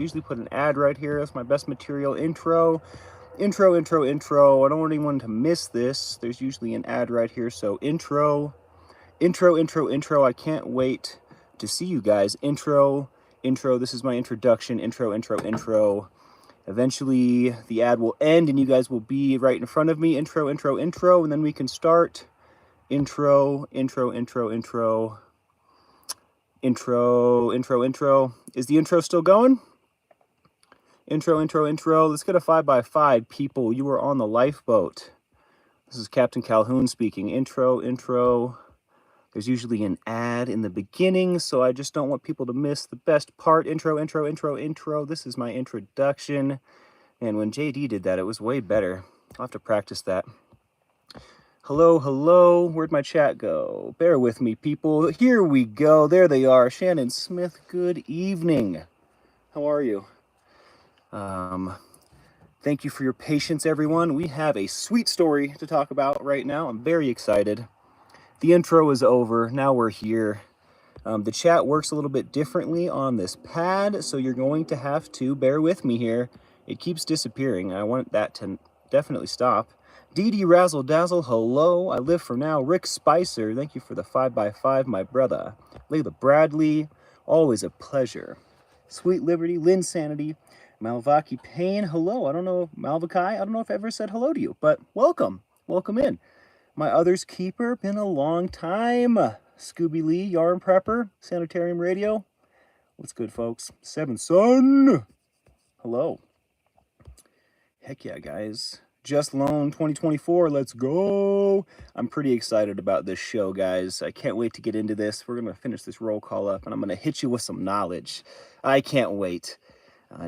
usually put an ad right here. That's my best material. Intro. I don't want anyone to miss this. There's usually an ad right here. So intro. I can't wait to see you guys. Intro. This is my introduction. Intro. Eventually, the ad will end and you guys will be right in front of me. Intro, and then we can start. Intro. Is the intro still going? Intro. Let's get a 5x5, people. You are on the lifeboat. This is Captain Calhoun speaking. Intro. There's usually an ad in the beginning, so I just don't want people to miss the best part. Intro. This is my introduction. And when JD did that, it was way better. I'll have to practice that. Hello. Where'd my chat go? Bear with me, people. Here we go. There they are. Shannon Smith, good evening. How are you? Thank you for your patience, everyone. We have a sweet story to talk about right now. I'm very excited. The intro is over. Now we're here. The chat works a little bit differently on this pad, so you're going to have to bear with me here. It keeps disappearing. I want that to definitely stop. Dee Razzle Dazzle, hello. I live for now. Rick Spicer, thank you for the 5x5, my brother. Layla Bradley, always a pleasure. Sweet Liberty, Lynn Sanity, Malvaki Payne, hello. I don't know, Malvakai, I don't know if I ever said hello to you, but welcome in. My Other's Keeper, been a long time. Scooby Lee, Yarn Prepper, Sanitarium Radio. What's good, folks? Seven Sun, hello. Heck yeah, guys. Just Loan 2024, let's go. I'm pretty excited about this show, guys. I can't wait to get into this. We're going to finish this roll call up, and I'm going to hit you with some knowledge. I can't wait.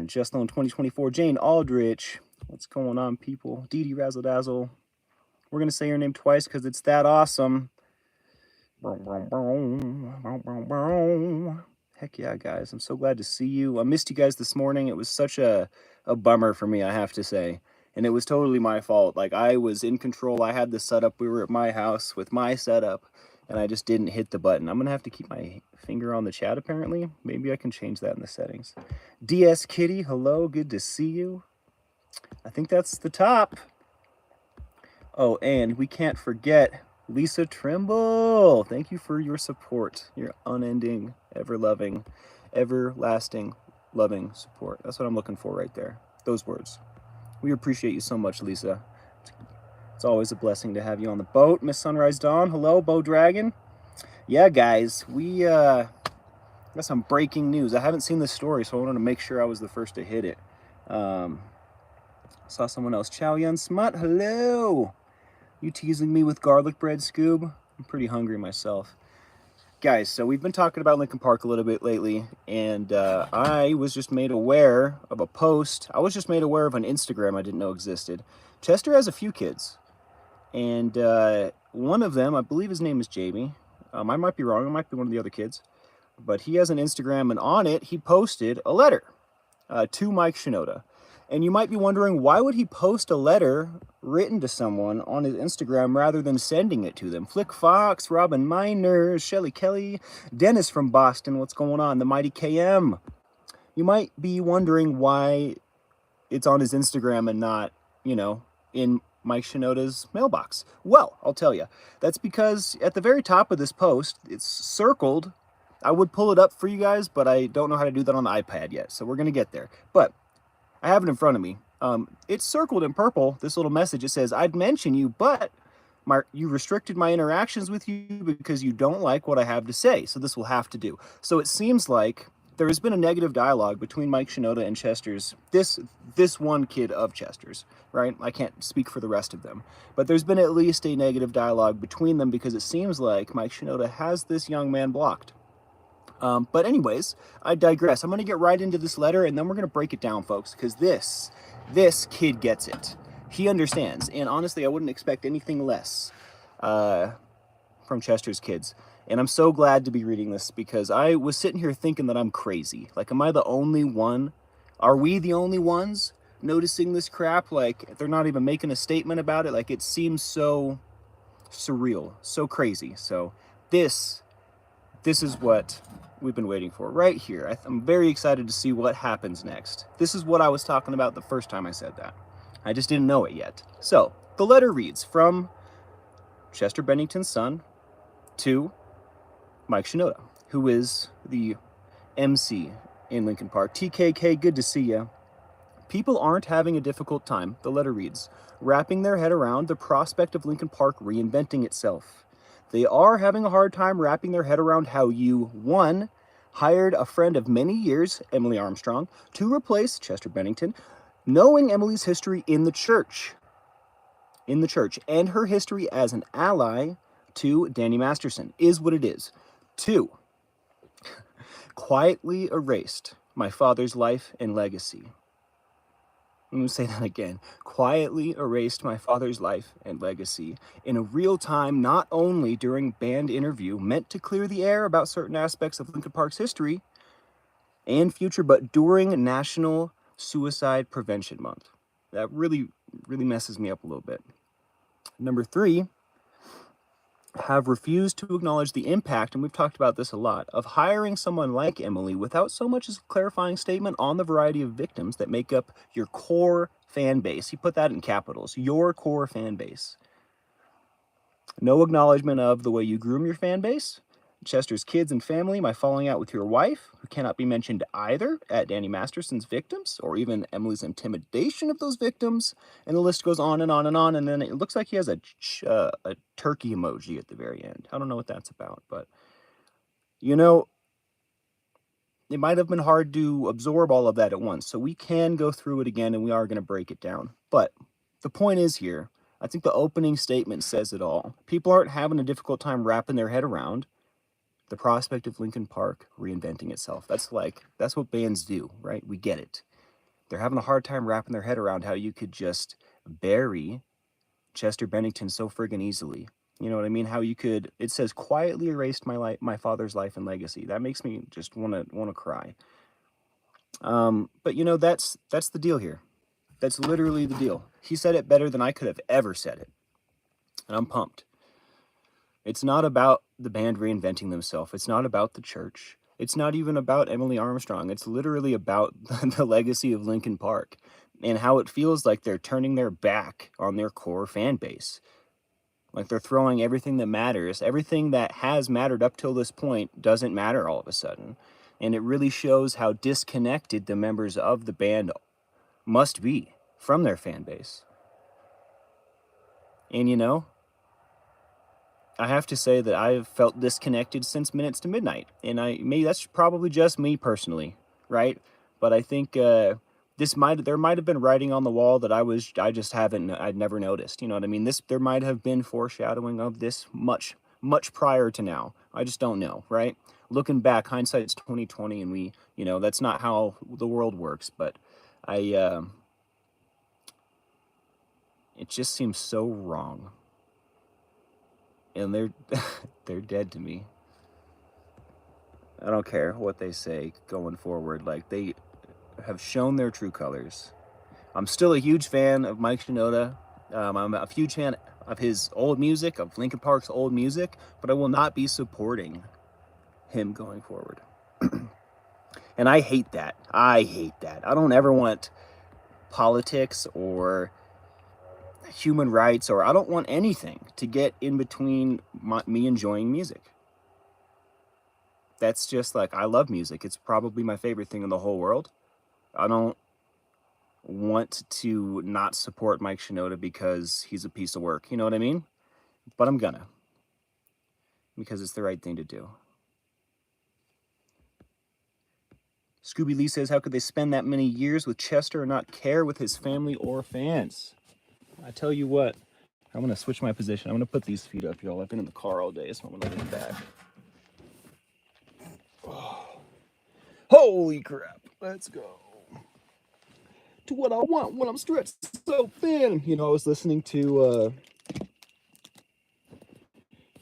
Just Loan 2024, Jane Aldrich. What's going on, people? Dee Razzle Dazzle. We're going to say your name twice because it's that awesome. Heck yeah, guys. I'm so glad to see you. I missed you guys this morning. It was such a bummer for me, I have to say. And it was totally my fault. Like, I was in control. I had the setup. We were at my house with my setup, and I just didn't hit the button. I'm going to have to keep my finger on the chat, apparently. Maybe I can change that in the settings. DS Kitty, hello. Good to see you. I think that's the top. Oh, and we can't forget Lisa Trimble. Thank you for your support, your unending, ever-loving, everlasting, loving support. That's what I'm looking for right there. Those words. We appreciate you so much, Lisa. It's always a blessing to have you on the boat. Miss Sunrise Dawn, hello, Bo Dragon. Yeah, guys, we got some breaking news. I haven't seen this story, so I wanted to make sure I was the first to hit it. Saw someone else. Chow Yun Smut, hello. You teasing me with garlic bread, Scoob? I'm pretty hungry myself. Guys, so we've been talking about Linkin Park a little bit lately, and I was just made aware of a post. I was just made aware of an Instagram I didn't know existed. Chester has a few kids, and one of them, I believe his name is Jamie. I might be wrong. It might be one of the other kids. But he has an Instagram, and on it, he posted a letter to Mike Shinoda. And you might be wondering, why would he post a letter written to someone on his Instagram rather than sending it to them? Flick Fox, Robin Miner, Shelly Kelly, Dennis from Boston, what's going on? The Mighty KM. You might be wondering why it's on his Instagram and not, you know, in Mike Shinoda's mailbox. Well, I'll tell you. That's because at the very top of this post, it's circled. I would pull it up for you guys, but I don't know how to do that on the iPad yet, so we're going to get there. But I have it in front of me. It's circled in purple, this little message. It says, I'd mention you, but you restricted my interactions with you because you don't like what I have to say. So this will have to do. So it seems like there has been a negative dialogue between Mike Shinoda and Chester's, this one kid of Chester's, right? I can't speak for the rest of them. But there's been at least a negative dialogue between them because it seems like Mike Shinoda has this young man blocked. But anyways, I digress. I'm going to get right into this letter, and then we're going to break it down, folks, because this kid gets it. He understands, and honestly, I wouldn't expect anything less from Chester's kids. And I'm so glad to be reading this because I was sitting here thinking that I'm crazy. Like, am I the only one? Are we the only ones noticing this crap? Like, they're not even making a statement about it. Like, it seems so surreal, so crazy. So this is what we've been waiting for, right here. I'm very excited to see what happens next. This is what I was talking about the first time I said that. I just didn't know it yet. So, the letter reads from Chester Bennington's son to Mike Shinoda, who is the MC in Linkin Park. TKK, good to see ya. People aren't having a difficult time, the letter reads, wrapping their head around the prospect of Linkin Park reinventing itself. They are having a hard time wrapping their head around how you, 1, hired a friend of many years, Emily Armstrong, to replace Chester Bennington, knowing Emily's history in the church, and her history as an ally to Danny Masterson is what it is. 2, quietly erased my father's life and legacy. I'm going to say that again. Quietly erased my father's life and legacy in a real time, not only during band interview meant to clear the air about certain aspects of Linkin Park's history and future, but during National Suicide Prevention Month. That really messes me up a little bit. Number 3, have refused to acknowledge the impact, and we've talked about this a lot, of hiring someone like Emily without so much as a clarifying statement on the variety of victims that make up your core fan base. He put that in capitals, your core fan base. No acknowledgement of the way you groom your fan base, Chester's kids and family, my falling out with your wife, who cannot be mentioned either at Danny Masterson's victims, or even Emily's intimidation of those victims, and the list goes on and on and on, and then it looks like he has a turkey emoji at the very end. I don't know what that's about, but, you know, it might have been hard to absorb all of that at once, so we can go through it again, and we are going to break it down. But the point is here, I think the opening statement says it all. People aren't having a difficult time wrapping their head around the prospect of Linkin Park reinventing itself. That's what bands do, right? We get it. They're having a hard time wrapping their head around how you could just bury Chester Bennington so friggin' easily. You know what I mean? How you could, it says quietly erased my father's life and legacy. That makes me just want to cry. But you know, that's the deal here. That's literally the deal. He said it better than I could have ever said it. And I'm pumped. It's not about the band reinventing themselves. It's not about the church. It's not even about Emily Armstrong. It's literally about the legacy of Linkin Park and how it feels like they're turning their back on their core fan base. Like they're throwing everything that matters, everything that has mattered up till this point doesn't matter all of a sudden. And it really shows how disconnected the members of the band must be from their fan base. And you know, I have to say that I've felt disconnected since Minutes to Midnight, and maybe that's probably just me personally, right? But I think there might have been writing on the wall that I'd never noticed. You know what I mean? There might have been foreshadowing of this much prior to now. I just don't know, right? Looking back, hindsight's 2020, and that's not how the world works. But it just seems so wrong. And they're dead to me. I don't care what they say going forward. Like, they have shown their true colors. I'm still a huge fan of Mike Shinoda. I'm a huge fan of his old music, of Linkin Park's old music, but I will not be supporting him going forward. And I hate that. I don't ever want politics or human rights, or I don't want anything to get in between me enjoying music. That's just like, I love music. It's probably my favorite thing in the whole world. I don't want to not support Mike Shinoda because he's a piece of work. You know what I mean? But I'm gonna. Because it's the right thing to do. Scooby Lee says, how could they spend that many years with Chester and not care with his family or fans? I tell you what, I'm going to switch my position. I'm going to put these feet up, y'all. I've been in the car all day, so I'm going to lean back. Oh. Holy crap. Let's go. To what I want when I'm stretched so thin. You know, I was listening to,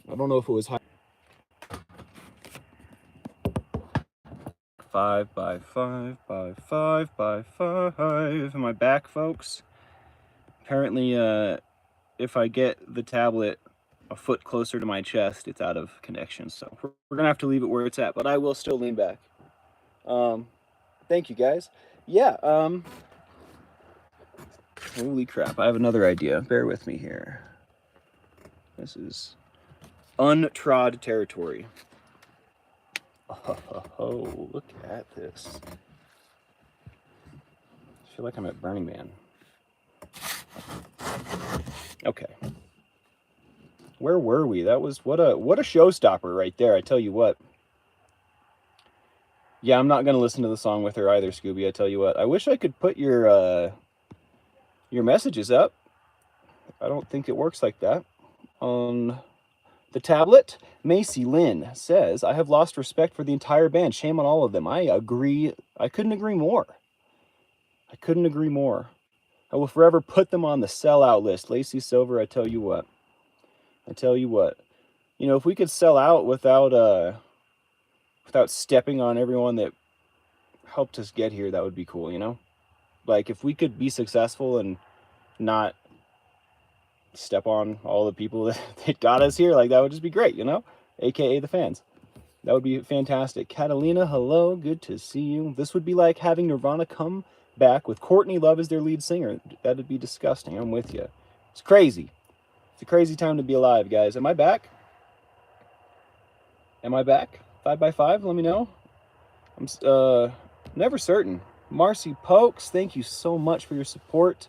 I don't know if it was 5 by 5 by 5 by 5. Am I back, folks? Apparently, if I get the tablet a foot closer to my chest, it's out of connection. So we're gonna have to leave it where it's at, but I will still lean back. Thank you guys. Yeah, holy crap, I have another idea. Bear with me here. This is untrod territory. Oh, look at this. I feel like I'm at Burning Man. Okay. Where were we? That was what a showstopper right there, I tell you what. Yeah, I'm not gonna listen to the song with her either, Scooby, I tell you what. I wish I could put your messages up. I don't think it works like that. On the tablet, Macy Lynn says, I have lost respect for the entire band. Shame on all of them. I agree. I couldn't agree more. I couldn't agree more. I will forever put them on the sellout list. Lacey Silver, I tell you what. I tell you what. You know, if we could sell out without stepping on everyone that helped us get here, that would be cool, you know? Like, if we could be successful and not step on all the people that got us here, like, that would just be great, you know? AKA the fans. That would be fantastic. Catalina, hello, good to see you. This would be like having Nirvana come back with Courtney Love as their lead singer. That'd be disgusting. I'm with you. It's crazy. It's a crazy time to be alive, guys. Am I back? Am I back? 5x5, let me know. I'm never certain. Marcy Pokes, thank you so much for your support.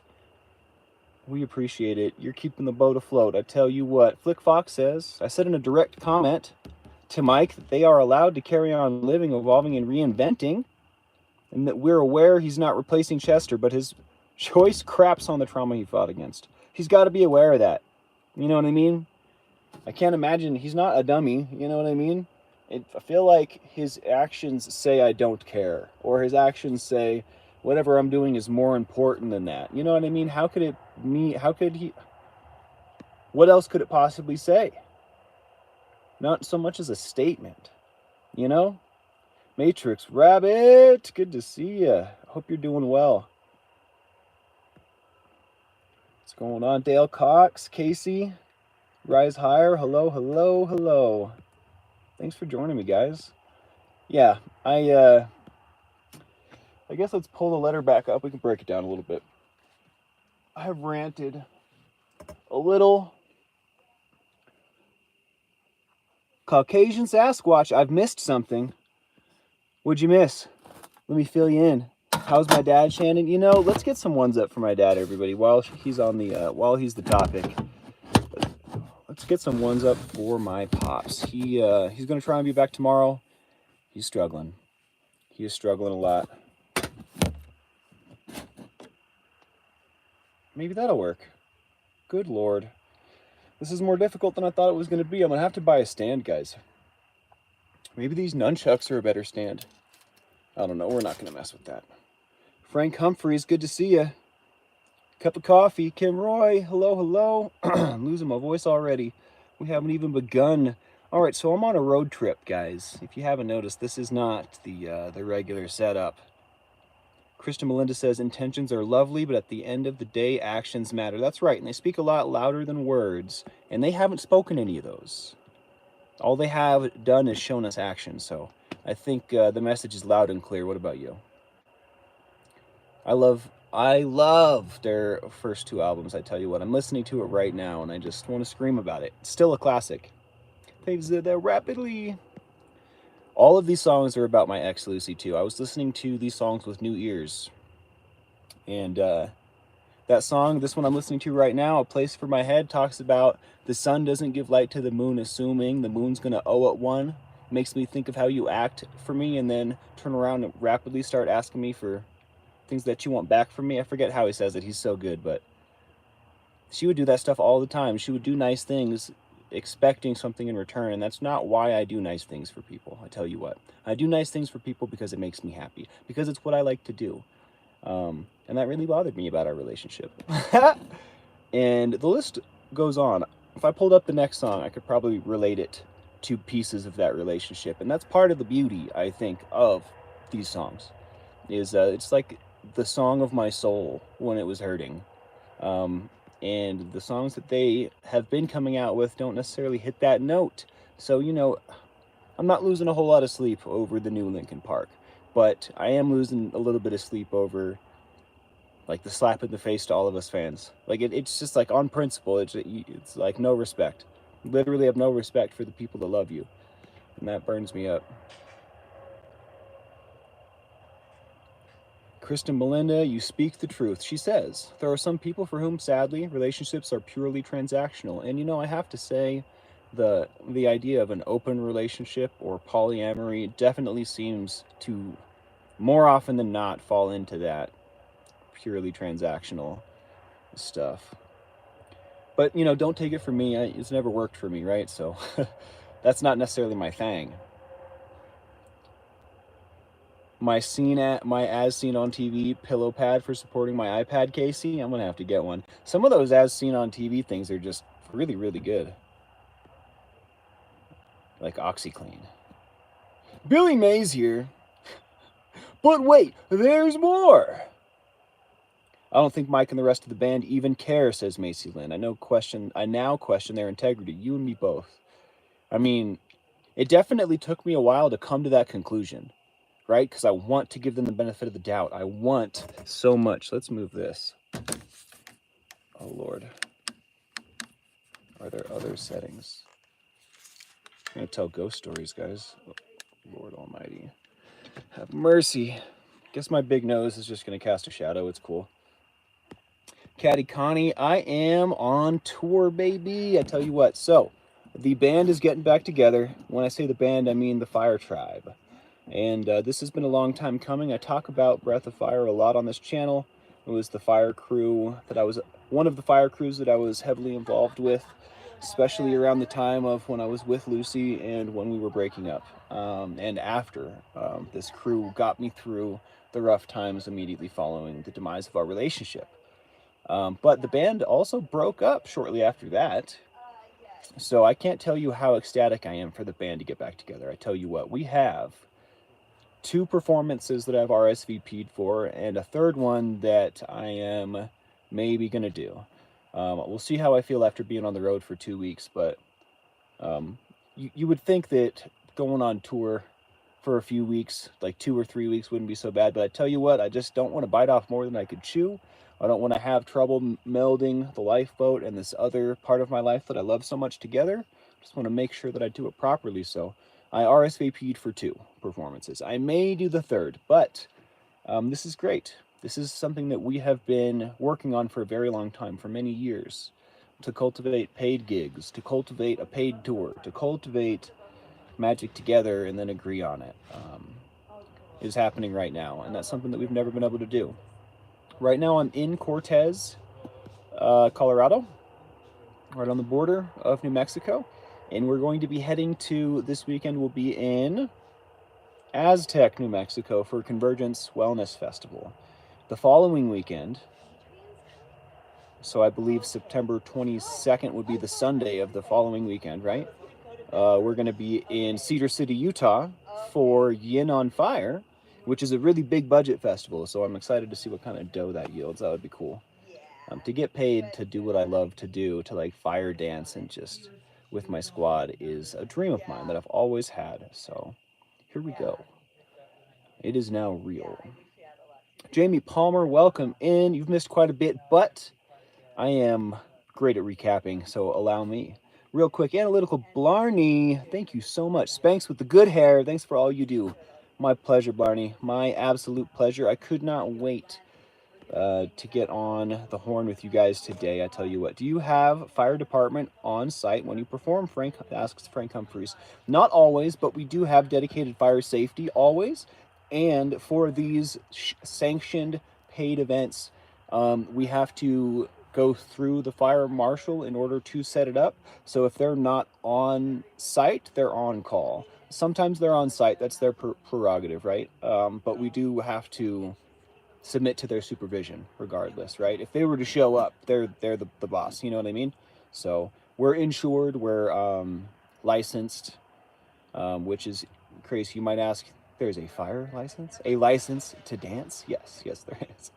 We appreciate it. You're keeping the boat afloat. I tell you what, Flick Fox says, I said in a direct comment to Mike that they are allowed to carry on living, evolving, and reinventing, and that we're aware he's not replacing Chester, but his choice craps on the trauma he fought against. He's got to be aware of that. You know what I mean? I can't imagine. He's not a dummy. You know what I mean? I feel like his actions say I don't care, or his actions say whatever I'm doing is more important than that. You know what I mean? How could he? What else could it possibly say? Not so much as a statement, you know? Matrix Rabbit, good to see you. Hope you're doing well. What's going on? Dale Cox, Casey, Rise Higher, hello, hello, hello. Thanks for joining me, guys. Yeah, I guess let's pull the letter back up. We can break it down a little bit. I have ranted a little. Caucasian Sasquatch, I've missed something. What'd you miss? Let me fill you in. How's my dad, Shannon? You know, let's get some ones up for my dad, everybody, while he's on the while he's the topic. Let's get some ones up for my pops. He's gonna try and be back tomorrow. He's struggling. He is struggling a lot. Maybe that'll work. Good Lord. This is more difficult than I thought it was gonna be. I'm gonna have to buy a stand, guys. Maybe these nunchucks are a better stand. I don't know. We're not gonna mess with that. Frank Humphreys, good to see you. Cup of coffee. Kim Roy, hello, hello. I'm losing my voice already. We haven't even begun. All right, so I'm on a road trip, guys. If you haven't noticed, this is not the regular setup. Krista Melinda says, intentions are lovely, but at the end of the day, actions matter. That's right, and they speak a lot louder than words, and they haven't spoken any of those. All they have done is shown us action, so I think the message is loud and clear. What about you? I love their first two albums, I tell you what. I'm listening to it right now, and I just want to scream about it. It's still a classic. They've said that rapidly. All of these songs are about my ex, Lucy, too. I was listening to these songs with new ears. And that song, this one I'm listening to right now, A Place for My Head, talks about the sun doesn't give light to the moon, assuming the moon's going to owe it one. Makes me think of how you act for me, and then turn around and rapidly start asking me for things that you want back from me. I forget how he says it. He's so good, but she would do that stuff all the time. She would do nice things expecting something in return, and that's not why I do nice things for people. I tell you what, I do nice things for people because it makes me happy, because it's what I like to do, and that really bothered me about our relationship. And the list goes on. If I pulled up the next song, I could probably relate it to pieces of that relationship, and that's part of the beauty, I think, of these songs. Is it's like the song of my soul when it was hurting. and the songs that they have been coming out with don't necessarily hit that note. So, you know, I'm not losing a whole lot of sleep over the new Linkin Park, but I am losing a little bit of sleep over like the slap in the face to all of us fans. Like it's just like on principle, it's like no respect. Literally have no respect for the people that love you, and that burns me up. Kristen Melinda, you speak the truth. She says, there are some people for whom, sadly, relationships are purely transactional. And you know, I have to say, the idea of an open relationship or polyamory definitely seems to, more often than not, fall into that purely transactional stuff. But, you know, don't take it from me. It's never worked for me, right? So that's not necessarily my thing. My as seen on TV pillow pad for supporting my iPad, Casey. I'm gonna have to get one. Some of those as seen on TV things are just really, really good. Like OxyClean. Billy Mays here. But wait, there's more. I don't think Mike and the rest of the band even care, says Macy Lynn. I now question their integrity. You and me both. I mean, it definitely took me a while to come to that conclusion, right? Because I want to give them the benefit of the doubt. I want so much. Let's move this. Oh, Lord. Are there other settings? I'm going to tell ghost stories, guys. Oh, Lord almighty. Have mercy. Guess my big nose is just going to cast a shadow. It's cool. Caddy Connie, I am on tour, baby. I tell you what. So, the band is getting back together. When I say the band, I mean the Fire Tribe. And this has been a long time coming. I talk about Breath of Fire a lot on this channel. It was the fire crew that I was, one of the fire crews that I was heavily involved with, especially around the time of when I was with Lucy and when we were breaking up. And after this crew got me through the rough times immediately following the demise of our relationship. But the band also broke up shortly after that. So I can't tell you how ecstatic I am for the band to get back together. I tell you what, we have 2 performances that I've RSVP'd for, and a third one that I am maybe going to do. We'll see how I feel after being on the road for 2 weeks, but you would think that going on tour for a few weeks, like 2 or 3 weeks, wouldn't be so bad. But I tell you what, I just don't want to bite off more than I could chew. I don't want to have trouble melding the lifeboat and this other part of my life that I love so much together. I just want to make sure that I do it properly. So I RSVP'd for 2 performances. I may do the third, but this is great. This is something that we have been working on for a very long time, for many years, to cultivate paid gigs, to cultivate a paid tour, to cultivate magic together and then agree on it. Is happening right now, and that's something that we've never been able to do. Right now I'm in Cortez, Colorado, right on the border of New Mexico, and we're going to be heading to, this weekend we'll be in Aztec, New Mexico for Convergence Wellness Festival. The following weekend, so I believe September 22nd would be the Sunday of the following weekend, right? We're going to be in Cedar City, Utah for Yin on Fire, which is a really big budget festival, so I'm excited to see what kind of dough that yields. That would be cool. To get paid to do what I love to do, to like fire dance and just with my squad, is a dream of mine that I've always had. So here we go. It is now real. Jamie Palmer, welcome in. You've missed quite a bit, but I am great at recapping, so allow me. Real quick, Analytical Blarney, thank you so much. Spanx with the good hair, thanks for all you do. My pleasure, Blarney. My absolute pleasure. I could not wait to get on the horn with you guys today. I tell you what, do you have fire department on site when you perform? Frank asks Frank Humphreys. Not always, but we do have dedicated fire safety always. And for these sanctioned paid events, we have to go through the fire marshal in order to set it up. So if they're not on site, they're on call. Sometimes they're on site. That's their prerogative, right? But we do have to submit to their supervision regardless, right? If they were to show up, they're the boss, you know what I mean? So we're insured, we're licensed, which is crazy. You might ask, there's a fire license? A license to dance? Yes, there is.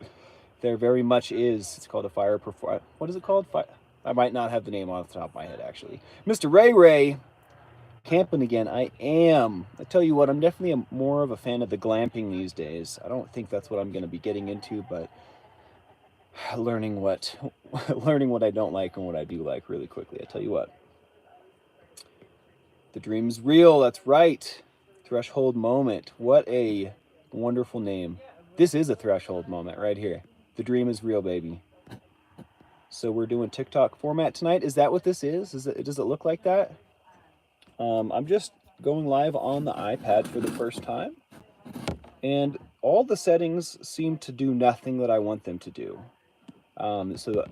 There very much is. It's called a fire perform. What is it called? I might not have the name off the top of my head, actually. Mr. Ray Ray, camping again. I am. I tell you what, I'm definitely more of a fan of the glamping these days. I don't think that's what I'm going to be getting into, but learning what I don't like and what I do like really quickly. I tell you what. The dream's real. That's right. Threshold moment. What a wonderful name. This is a threshold moment right here. The dream is real, baby. So we're doing TikTok format tonight. Is that what this is? Does it look like that? I'm just going live on the iPad for the first time. And all the settings seem to do nothing that I want them to do. So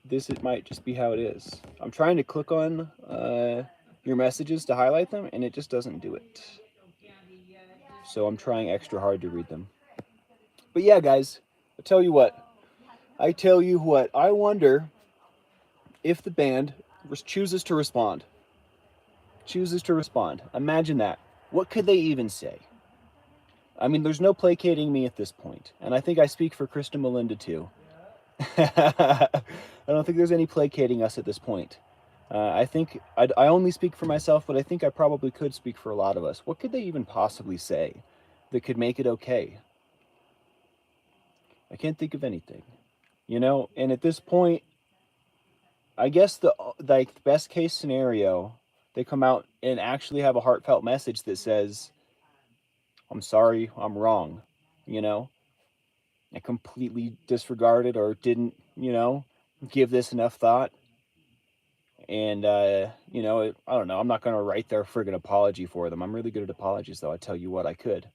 it might just be how it is. I'm trying to click on your messages to highlight them, and it just doesn't do it. So I'm trying extra hard to read them. But yeah, guys, I tell you what. I wonder if the band chooses to respond. Imagine that. What could they even say? I mean, there's no placating me at this point. And I think I speak for Krista Melinda, too. I don't think there's any placating us at this point. I think I only speak for myself, but I think I probably could speak for a lot of us. What could they even possibly say that could make it okay? I can't think of anything. And at this point, I guess the best case scenario, they come out and actually have a heartfelt message that says, I'm sorry, I'm wrong. I completely disregarded or didn't, give this enough thought. And, I don't know. I'm not going to write their friggin' apology for them. I'm really good at apologies, though. I tell you what, I could.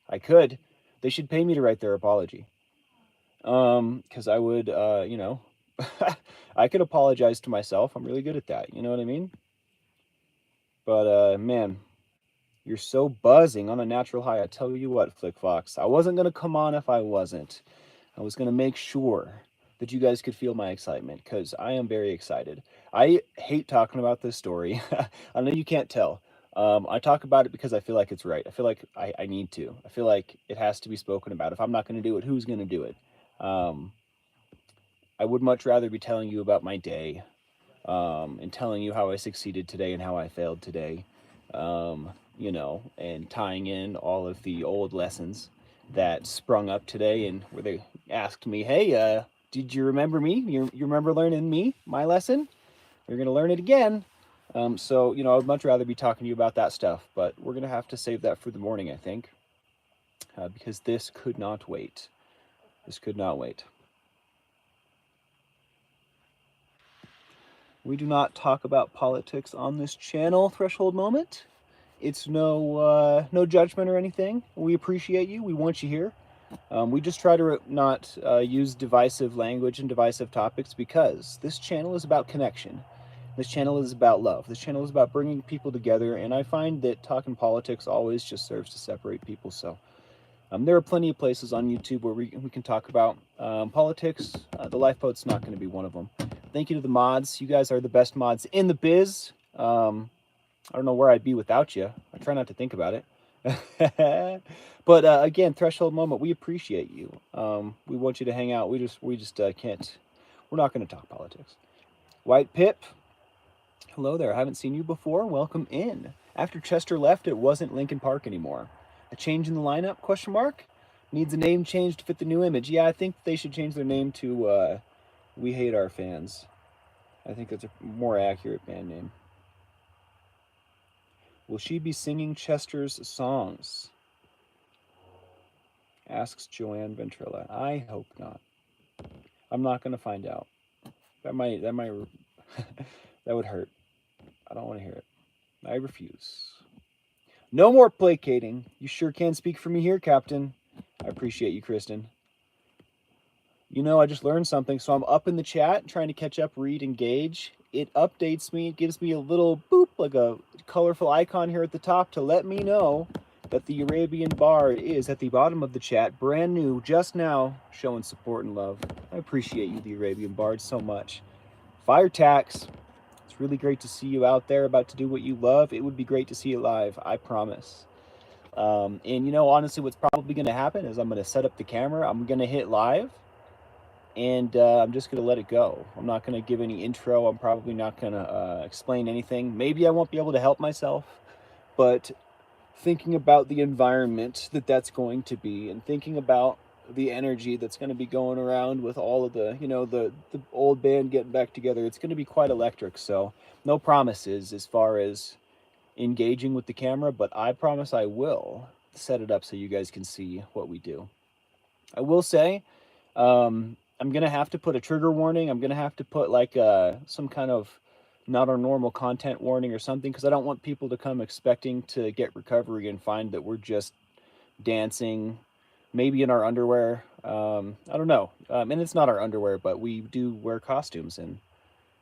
They should pay me to write their apology. Because I would, I could apologize to myself. I'm really good at that. You know what I mean? But, man, you're so buzzing on a natural high. I tell you what, Flick Fox, I wasn't going to come on if I wasn't. I was going to make sure that you guys could feel my excitement, because I am very excited. I hate talking about this story. I know you can't tell. I talk about it because I feel like it's right. I feel like I need to. I feel like it has to be spoken about. If I'm not going to do it, who's going to do it? I would much rather be telling you about my day, and telling you how I succeeded today and how I failed today, and tying in all of the old lessons that sprung up today, and where they asked me, hey, did you remember me? You remember learning my lesson? You're going to learn it again. So, I'd much rather be talking to you about that stuff, but we're going to have to save that for the morning, I think, because this could not wait. This could not wait. We do not talk about politics on this channel, Threshold Moment. It's no judgment or anything. We appreciate you. We want you here. We just try to not use divisive language and divisive topics, because this channel is about connection. This channel is about love. This channel is about bringing people together, and I find that talking politics always just serves to separate people. So there are plenty of places on YouTube where we can talk about politics. The Lifeboat's not going to be one of them. Thank you to the mods. You guys are the best mods in the biz. I don't know where I'd be without you. I try not to think about it. But again, Threshold Moment, we appreciate you. We want you to hang out. We just can't. We're not going to talk politics. White Pip, hello there. I haven't seen you before. Welcome in. After Chester left, it wasn't Linkin Park anymore. A change in the lineup? Question mark. Needs a name change to fit the new image. Yeah, I think they should change their name to We Hate Our Fans. I think that's a more accurate band name. Will she be singing Chester's songs? Asks Joanne Ventrilla. I hope not. I'm not going to find out. That might that would hurt. I don't want to hear it. I refuse. No more placating. You sure can speak for me here, Captain. I appreciate you, Kristen. I just learned something, so I'm up in the chat trying to catch up, read, engage. It updates me. It gives me a little boop, like a colorful icon here at the top to let me know that the Arabian Bard is at the bottom of the chat, brand new, just now, showing support and love. I appreciate you, the Arabian Bard, so much. Fire Tax, it's really great to see you out there about to do what you love. It would be great to see you live, I promise. And honestly, what's probably going to happen is I'm going to set up the camera, I'm going to hit live, and I'm just going to let it go. I'm not going to give any intro. I'm probably not going to explain anything. Maybe I won't be able to help myself, but thinking about the environment that that's going to be, and thinking about the energy that's going to be going around with all of the, the old band getting back together, it's going to be quite electric. So no promises as far as engaging with the camera, but I promise I will set it up so you guys can see what we do. I will say, I'm gonna have to put a trigger warning. I'm gonna have to put like some kind of not our normal content warning or something, because I don't want people to come expecting to get recovery and find that we're just dancing, maybe in our underwear. I don't know, and it's not our underwear, but we do wear costumes, and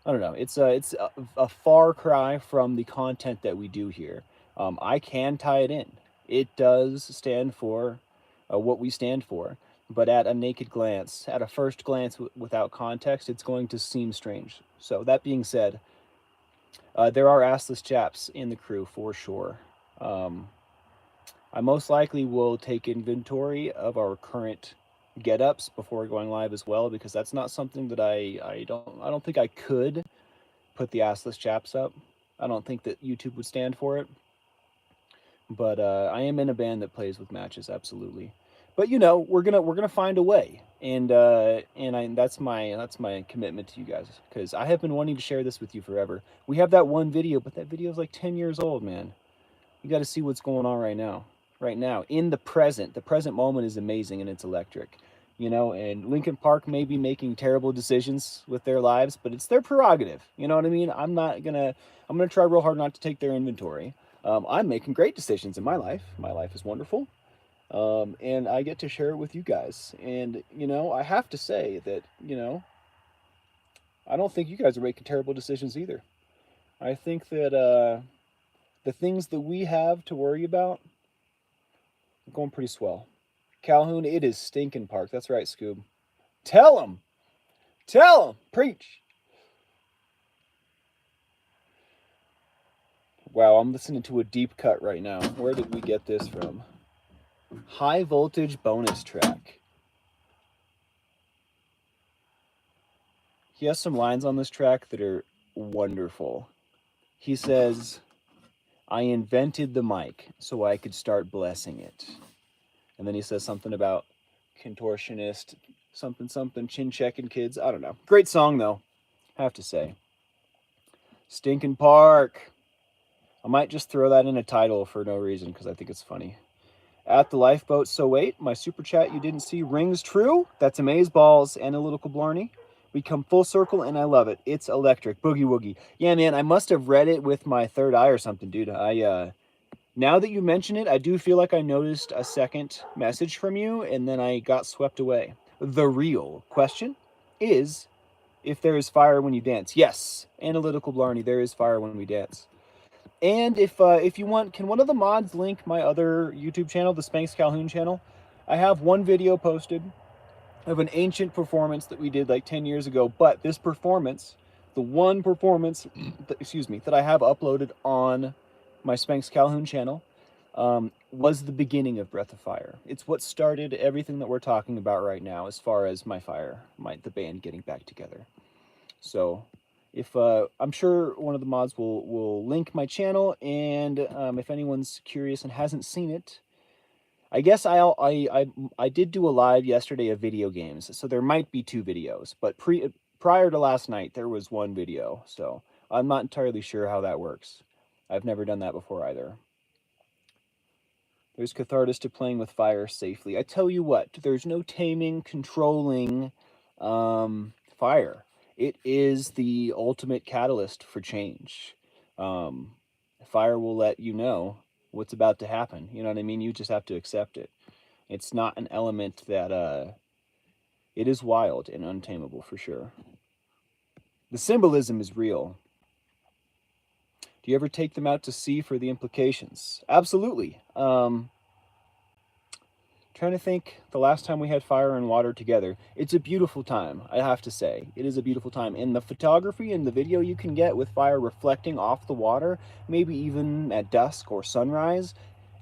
I don't know. It's a far cry from the content that we do here. I can tie it in. It does stand for what we stand for, but at a naked glance, at a first glance without context, it's going to seem strange. So that being said, there are assless chaps in the crew for sure. Um, I most likely will take inventory of our current get-ups before going live as well, because that's not something that I don't think I could put the assless chaps up. I don't think that YouTube would stand for it. But I am in a band that plays with matches, absolutely. But we're gonna find a way, and that's my commitment to you guys, because I have been wanting to share this with you forever. We have that one video, but that video is like 10 years old, man. You got to see what's going on right now. Right now, in the present. The present moment is amazing and it's electric. And Linkin Park may be making terrible decisions with their lives, but it's their prerogative. You know what I mean? I'm gonna try real hard not to take their inventory. I'm making great decisions in my life. My life is wonderful. And I get to share it with you guys. And, I have to say that, I don't think you guys are making terrible decisions either. I think that the things that we have to worry about are going pretty swell. Calhoun, it is stinking park. That's right, Scoob. Tell him. Tell him. Preach. Wow, I'm listening to a deep cut right now. Where did we get this from? High voltage bonus track. He has some lines on this track that are wonderful. He says, I invented the mic so I could start blessing it. And then he says something about contortionist, something, chin checking kids. I don't know. Great song, though, I have to say. Stinkin' Park. I might just throw that in a title for no reason because I think it's funny. At the lifeboat, so wait, my super chat you didn't see rings true. That's amazeballs, analytical blarney. We come full circle and I love it. It's electric. Boogie woogie. Yeah, man, I must have read it with my third eye or something, dude. Now that you mention it, I do feel like I noticed a second message from you and then I got swept away. The real question is if there is fire when you dance. Yes, analytical blarney, there is fire when we dance. And if you want, can one of the mods link my other YouTube channel, the Spanx Calhoun channel? I have one video posted of an ancient performance that we did like 10 years ago, but this performance, the one performance, that I have uploaded on my Spanx Calhoun channel, was the beginning of Breath of Fire. It's what started everything that we're talking about right now as far as the band getting back together. So if I'm sure one of the mods will link my channel, and if anyone's curious and hasn't seen it, I guess I did do a live yesterday of video games, so there might be two videos, but prior to last night there was one video, so I'm not entirely sure how that works. I've never done that before either. There's catharsis to playing with fire safely. I tell you what, there's no taming, controlling fire. It is the ultimate catalyst for change. Um, Fire will let you know what's about to happen. You know what I mean? You just have to accept it. It's not an element that it is wild and untamable for sure. The symbolism is real. Do you ever take them out to sea for the implications? Absolutely. Trying to think the last time we had fire and water together. It's a beautiful time, I have to say. It is a beautiful time. And the photography and the video you can get with fire reflecting off the water, maybe even at dusk or sunrise,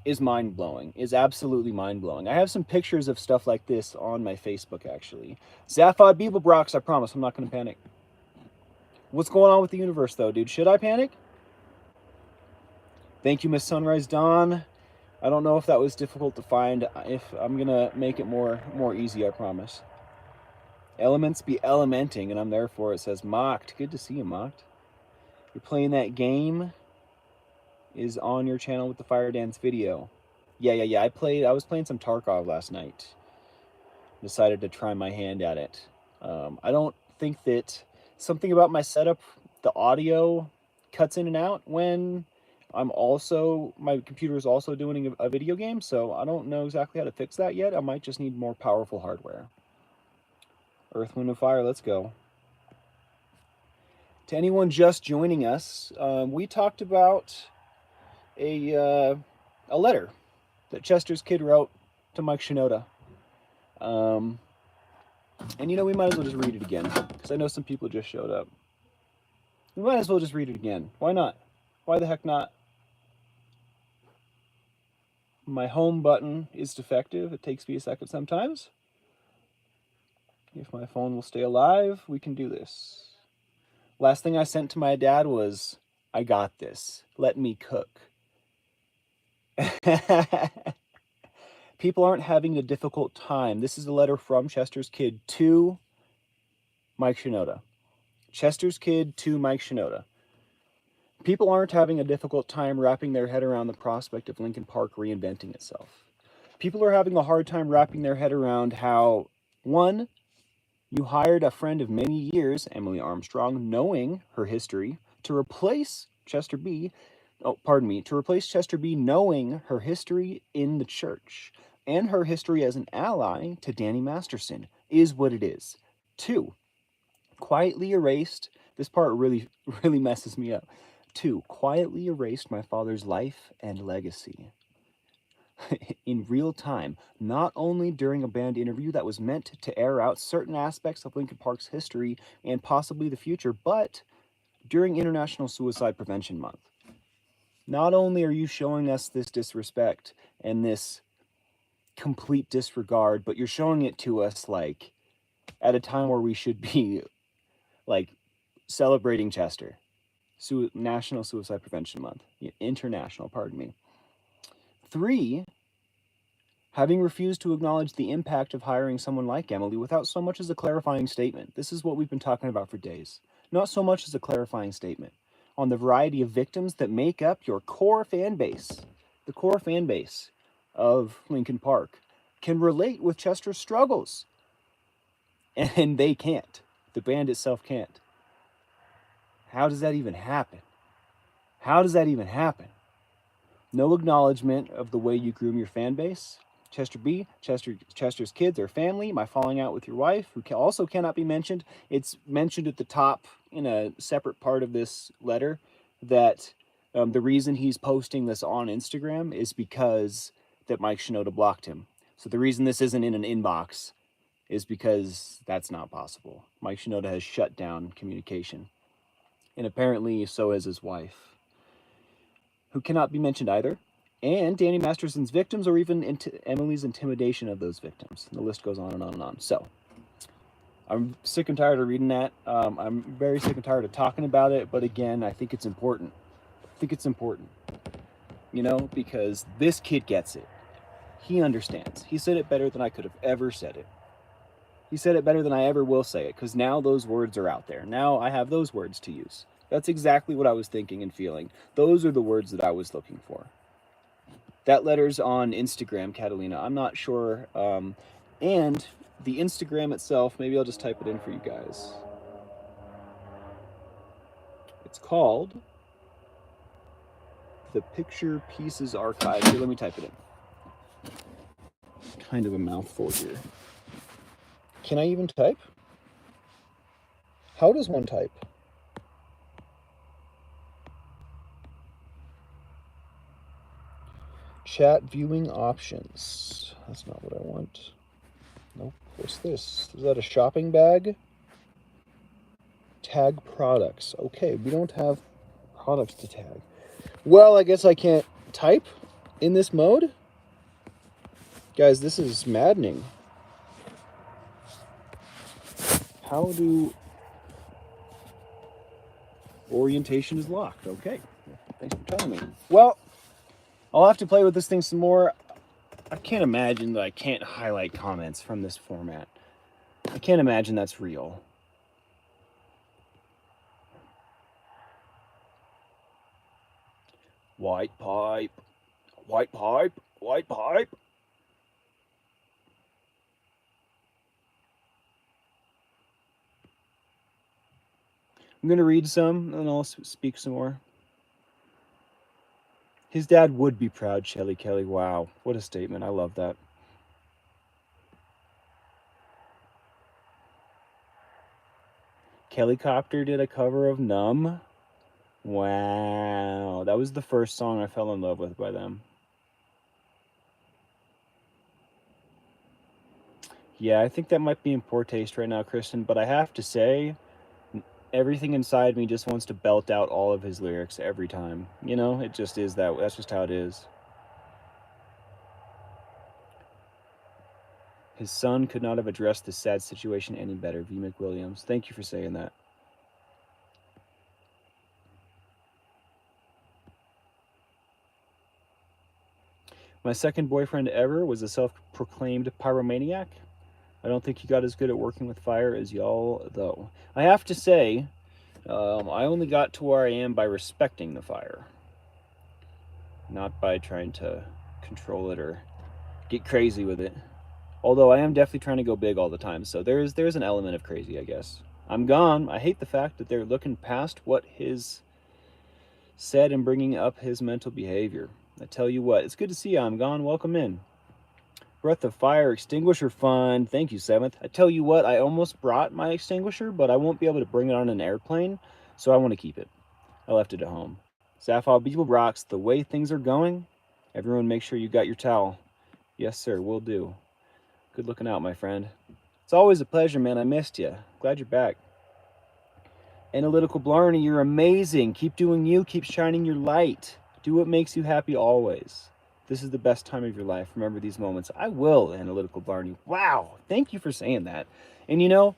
is mind-blowing, is absolutely mind-blowing. I have some pictures of stuff like this on my Facebook, actually. Zaphod Beeblebrox, I promise I'm not going to panic. What's going on with the universe, though, dude? Should I panic? Thank you, Miss Sunrise Dawn. I don't know if that was difficult to find. If I'm going to make it more easy, I promise. Elements be elementing, and I'm there for it, says Mocked. Good to see you, Mocked. You're playing that game is on your channel with the Fire Dance video. Yeah. I was playing some Tarkov last night. Decided to try my hand at it. I don't think that something about my setup, the audio cuts in and out when my computer is also doing a video game, so I don't know exactly how to fix that yet. I might just need more powerful hardware. Earth, Wind, and Fire, let's go. To anyone just joining us, we talked about a letter that Chester's kid wrote to Mike Shinoda. And we might as well just read it again, because I know some people just showed up. We might as well just read it again. Why not? Why the heck not? My home button is defective. It takes me a second sometimes. If my phone will stay alive, we can do this. Last thing I sent to my dad was, I got this. Let me cook. People aren't having a difficult time. This is a letter from Chester's kid to Mike Shinoda. Chester's kid to Mike Shinoda. People aren't having a difficult time wrapping their head around the prospect of Linkin Park reinventing itself. People are having a hard time wrapping their head around how, one, you hired a friend of many years, Emily Armstrong, knowing her history, to replace Chester B. To replace Chester B. knowing her history in the church and her history as an ally to Danny Masterson is what it is. Two, quietly erased. This part really messes me up. Two, quietly erased my father's life and legacy. In real time, not only during a band interview that was meant to air out certain aspects of Linkin Park's history and possibly the future, but during International Suicide Prevention Month. Not only are you showing us this disrespect and this complete disregard, but you're showing it to us like at a time where we should be like celebrating Chester. National Suicide Prevention Month. International, pardon me. Three, having refused to acknowledge the impact of hiring someone like Emily without so much as a clarifying statement. This is what we've been talking about for days. Not so much as a clarifying statement on the variety of victims that make up your core fan base. The core fan base of Linkin Park can relate with Chester's struggles. And they can't. The band itself can't. How does that even happen? How does that even happen? No acknowledgement of the way you groom your fan base. Chester B, Chester's kids, their family, my falling out with your wife, who also cannot be mentioned. It's mentioned at the top in a separate part of this letter that the reason he's posting this on Instagram is because that Mike Shinoda blocked him. So the reason this isn't in an inbox is because that's not possible. Mike Shinoda has shut down communication. And apparently so has his wife, who cannot be mentioned either, and Danny Masterson's victims, or even Emily's intimidation of those victims. The list goes on and on and on. So, I'm sick and tired of reading that. I'm very sick and tired of talking about it, but again, I think it's important. Because this kid gets it. He understands. He said it better than I could have ever said it. He said it better than I ever will say it, because now those words are out there. Now I have those words to use. That's exactly what I was thinking and feeling. Those are the words that I was looking for. That letter's on Instagram, Catalina. I'm not sure. And the Instagram itself, maybe I'll just type it in for you guys. It's called The Picture Pieces Archive. Here, let me type it in. Kind of a mouthful here. Can I even type? How does one type? Chat viewing options. That's not what I want. Nope. What's this? Is that a shopping bag? Tag products. Okay, we don't have products to tag. Well, I guess I can't type. in this mode? Guys, this is maddening. How do... Orientation is locked. Okay. Thanks for telling me. Well, I'll have to play with this thing some more. I can't imagine that I can't highlight comments from this format. I can't imagine that's real. White pipe. White pipe. White pipe. I'm going to read some and I'll speak some more. His dad would be proud, Shelly Kelly. Wow, what a statement. I love that. Kellycopter did a cover of Numb. Wow, that was the first song I fell in love with by them. Yeah, I think that might be in poor taste right now, Kristen, but I have to say, everything inside me just wants to belt out all of his lyrics every time. You know, it just is that. That's just how it is. His son could not have addressed this sad situation any better. V. McWilliams. Thank you for saying that. My second boyfriend ever was a self-proclaimed pyromaniac. I don't think he got as good at working with fire as y'all, though. I have to say, I only got to where I am by respecting the fire, not by trying to control it or get crazy with it. Although I am definitely trying to go big all the time, so there's an element of crazy, I guess. I'm gone. I hate the fact that they're looking past what his said and bringing up his mental behavior. I tell you what, it's good to see you. I'm gone. Welcome in. Breath of Fire extinguisher fund. Thank you, Seventh. I tell you what, I almost brought my extinguisher, but I won't be able to bring it on an airplane, so I want to keep it. I left it at home. Sapphire Beetle rocks. The way things are going, everyone make sure you got your towel. Yes, sir, will do. Good looking out, my friend. It's always a pleasure, man. I missed you. Glad you're back. Analytical Blarney, you're amazing. Keep doing you. Keep shining your light. Do what makes you happy always. This is the best time of your life. Remember these moments. I will, Analytical Blarney. Wow. Thank you for saying that. And you know,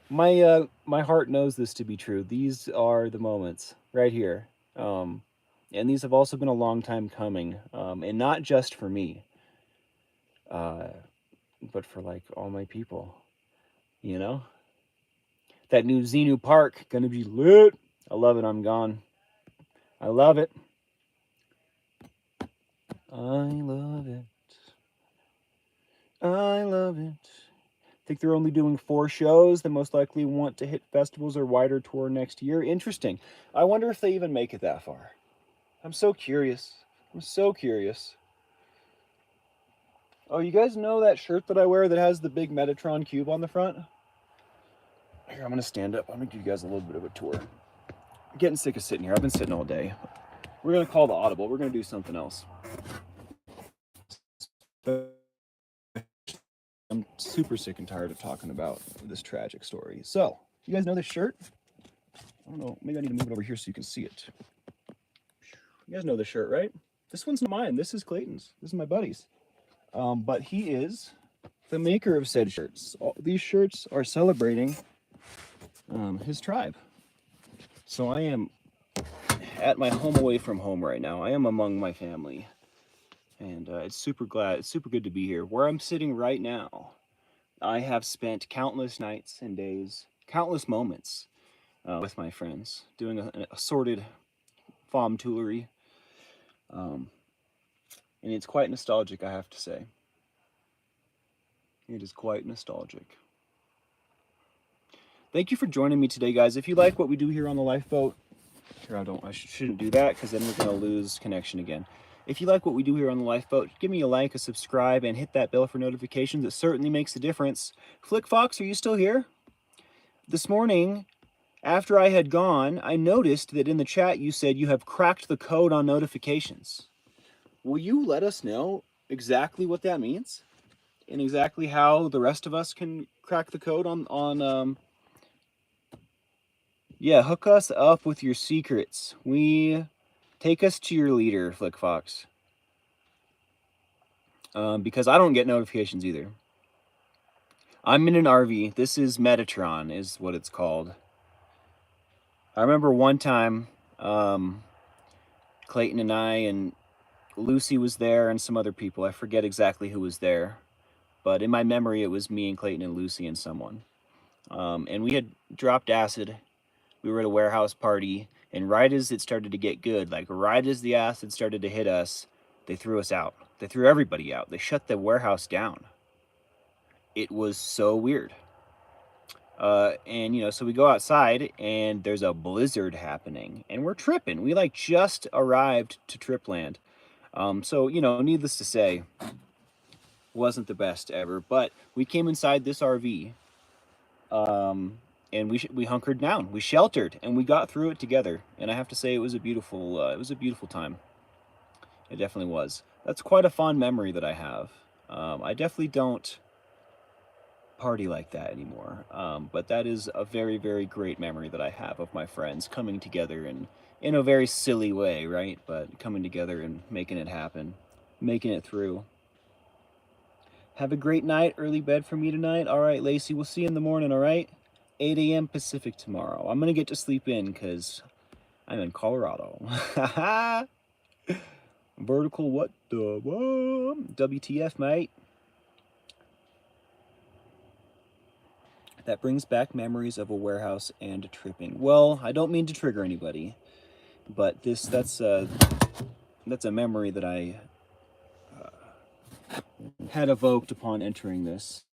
my heart knows this to be true. These are the moments right here. And these have also been a long time coming. And not just for me, but for like all my people. You know? That new Xenu Park, gonna be lit. I love it. I'm gone. I love it. I love it. I love it. I think they're only doing 4 shows. They most likely want to hit festivals or wider tour next year. Interesting. I wonder if they even make it that far. I'm so curious. I'm so curious. Oh, you guys know that shirt that I wear that has the big Metatron cube on the front? Here, I'm going to stand up. I'm going to give you guys a little bit of a tour. I'm getting sick of sitting here. I've been sitting all day. We're going to call the audible. We're going to do something else. I'm super sick and tired of talking about this tragic story. So, you guys know this shirt? I don't know. Maybe I need to move it over here so you can see it. You guys know this shirt, right? This one's not mine. This is Clayton's. This is my buddy's. But he is the maker of said shirts. These shirts are celebrating his tribe. So I am at my home away from home right now. I am among my family. And it's super good to be here. Where I'm sitting right now, I have spent countless nights and days, countless moments with my friends, doing an assorted fomtoolery. And it's quite nostalgic, I have to say. It is quite nostalgic. Thank you for joining me today, guys. If you like what we do here on the Lifeboat, here I shouldn't do that because then we're going to lose connection again. If you like what we do here on the Lifeboat, give me a like, a subscribe, and hit that bell for notifications. It certainly makes a difference. Flick Fox, are you still here? This morning, after I had gone, I noticed that in the chat you said you have cracked the code on notifications. Will you let us know exactly what that means? And exactly how the rest of us can crack the code on yeah, hook us up with your secrets. Take us to your leader, Flick Fox. because I don't get notifications either. I'm in an RV. This is Metatron, is what it's called. I remember one time, Clayton and I and Lucy was there and some other people. I forget exactly who was there, but in my memory, it was me and Clayton and Lucy and someone. And we had dropped acid. We were at a warehouse party, and right as it started to get good, like right as the acid started to hit us, they threw us out. They threw everybody out. They shut the warehouse down. It was so weird. And so we go outside and there's a blizzard happening and we're tripping. We like just arrived to Tripland. So needless to say, wasn't the best ever, but we came inside this RV, and we hunkered down, we sheltered, and we got through it together. And I have to say, it was a beautiful time. It definitely was. That's quite a fond memory that I have. I definitely don't party like that anymore. But that is a very, very great memory that I have of my friends coming together and in a very silly way, right? But coming together and making it happen, making it through. Have a great night. Early bed for me tonight. All right, Lacey, we'll see you in the morning, all right? 8 a.m. Pacific tomorrow. I'm going to get to sleep in because I'm in Colorado. Vertical, what the? WTF, mate? That brings back memories of a warehouse and tripping. Well, I don't mean to trigger anybody, but that's a memory that I had evoked upon entering this.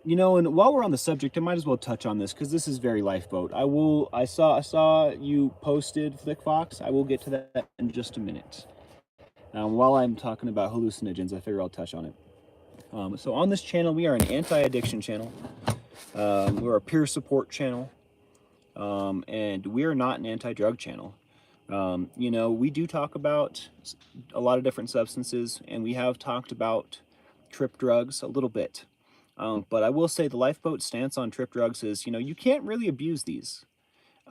And while we're on the subject, I might as well touch on this because this is very lifeboat. I saw you posted FlickFox. I will get to that in just a minute. While I'm talking about hallucinogens, I figure I'll touch on it. So on this channel, we are an anti-addiction channel. We're a peer support channel, and we are not an anti-drug channel. We do talk about a lot of different substances, and we have talked about trip drugs a little bit. But I will say the lifeboat stance on trip drugs is, you can't really abuse these.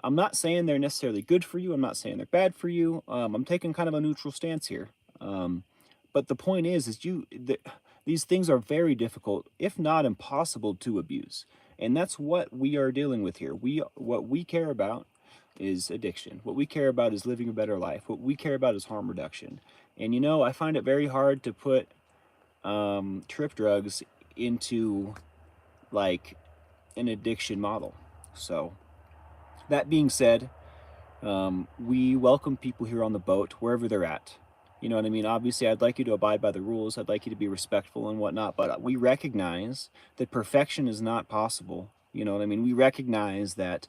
I'm not saying they're necessarily good for you. I'm not saying they're bad for you. I'm taking kind of a neutral stance here. But the point is these things are very difficult, if not impossible, to abuse. And that's what we are dealing with here. What we care about is addiction. What we care about is living a better life. What we care about is harm reduction. And I find it very hard to put trip drugs into like an addiction model. So that being said, we welcome people here on the boat wherever they're at. You know what I mean? Obviously, I'd like you to abide by the rules. I'd like you to be respectful and whatnot, but we recognize that perfection is not possible. You know what I mean? We recognize that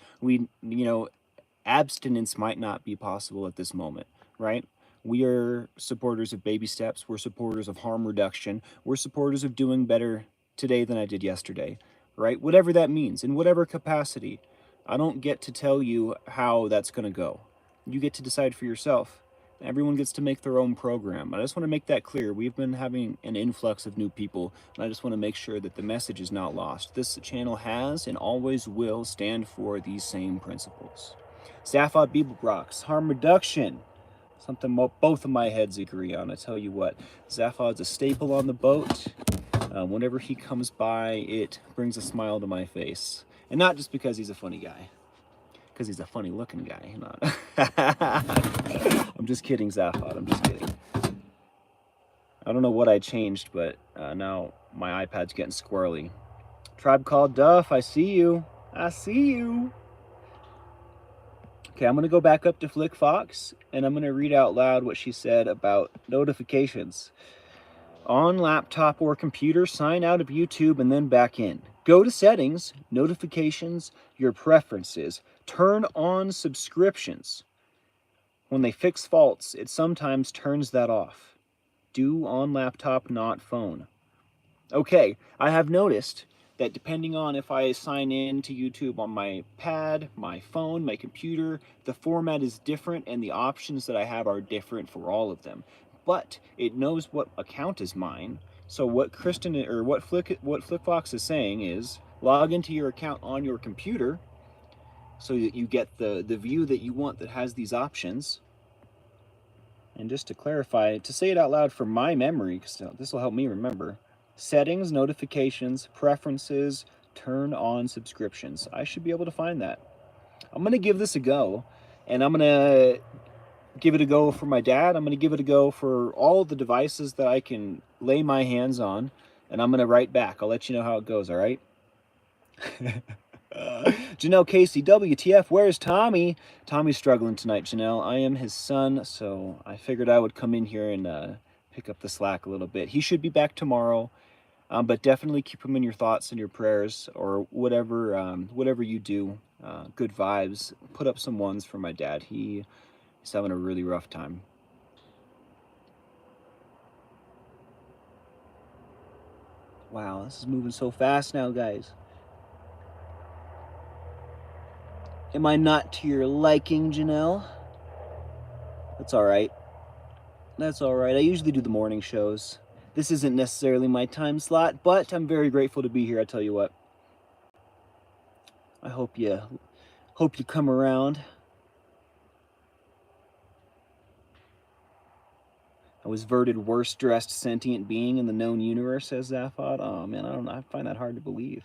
abstinence might not be possible at this moment, right? We are supporters of baby steps. We're supporters of harm reduction. We're supporters of doing better today than I did yesterday, right? Whatever that means, in whatever capacity. I don't get to tell you how that's going to go. You get to decide for yourself. Everyone gets to make their own program. I just want to make that clear. We've been having an influx of new people, and I just want to make sure that the message is not lost. This channel has and always will stand for these same principles. Zaphod Bibelbrox, harm reduction. Something both of my heads agree on. I tell you what, Zaphod's a staple on the boat. Whenever he comes by, it brings a smile to my face. And not just because he's a funny guy. Because he's a funny looking guy. I'm just kidding, Zaphod. I'm just kidding. I don't know what I changed, but now my iPad's getting squirrely. Tribe Called Duff, I see you. I see you. Okay, I'm going to go back up to Flick Fox, and I'm going to read out loud what she said about notifications. On laptop or computer, sign out of YouTube and then back in. Go to settings, notifications, your preferences. Turn on subscriptions. When they fix faults, it sometimes turns that off. Do on laptop, not phone. Okay, I have noticed that depending on if I sign in to YouTube on my pad, my phone, my computer, the format is different and the options that I have are different for all of them. But it knows what account is mine. So what Kristen or what FlickFox is saying is log into your account on your computer so that you get the view that you want that has these options. And just to clarify, to say it out loud for my memory, because this will help me remember. Settings, notifications, preferences, turn on subscriptions. I should be able to find that. I'm going to give this a go, and I'm going to give it a go for my dad. I'm going to give it a go for all the devices that I can lay my hands on, and I'm going to write back. I'll let you know how it goes, all right? Janelle Casey, WTF, where's Tommy? Tommy's struggling tonight, Janelle. I am his son, so I figured I would come in here and pick up the slack a little bit. He should be back tomorrow, but definitely keep him in your thoughts and your prayers, or whatever you do. Good vibes. Put up some ones for my dad. He's having a really rough time. Wow, this is moving so fast now, guys. Am I not to your liking, Janelle? That's all right. That's all right. I usually do the morning shows. This isn't necessarily my time slot, but I'm very grateful to be here. I tell you what. I hope you come around. I was voted worst dressed sentient being in the known universe, says Zaphod. Oh man, I don't know. I find that hard to believe.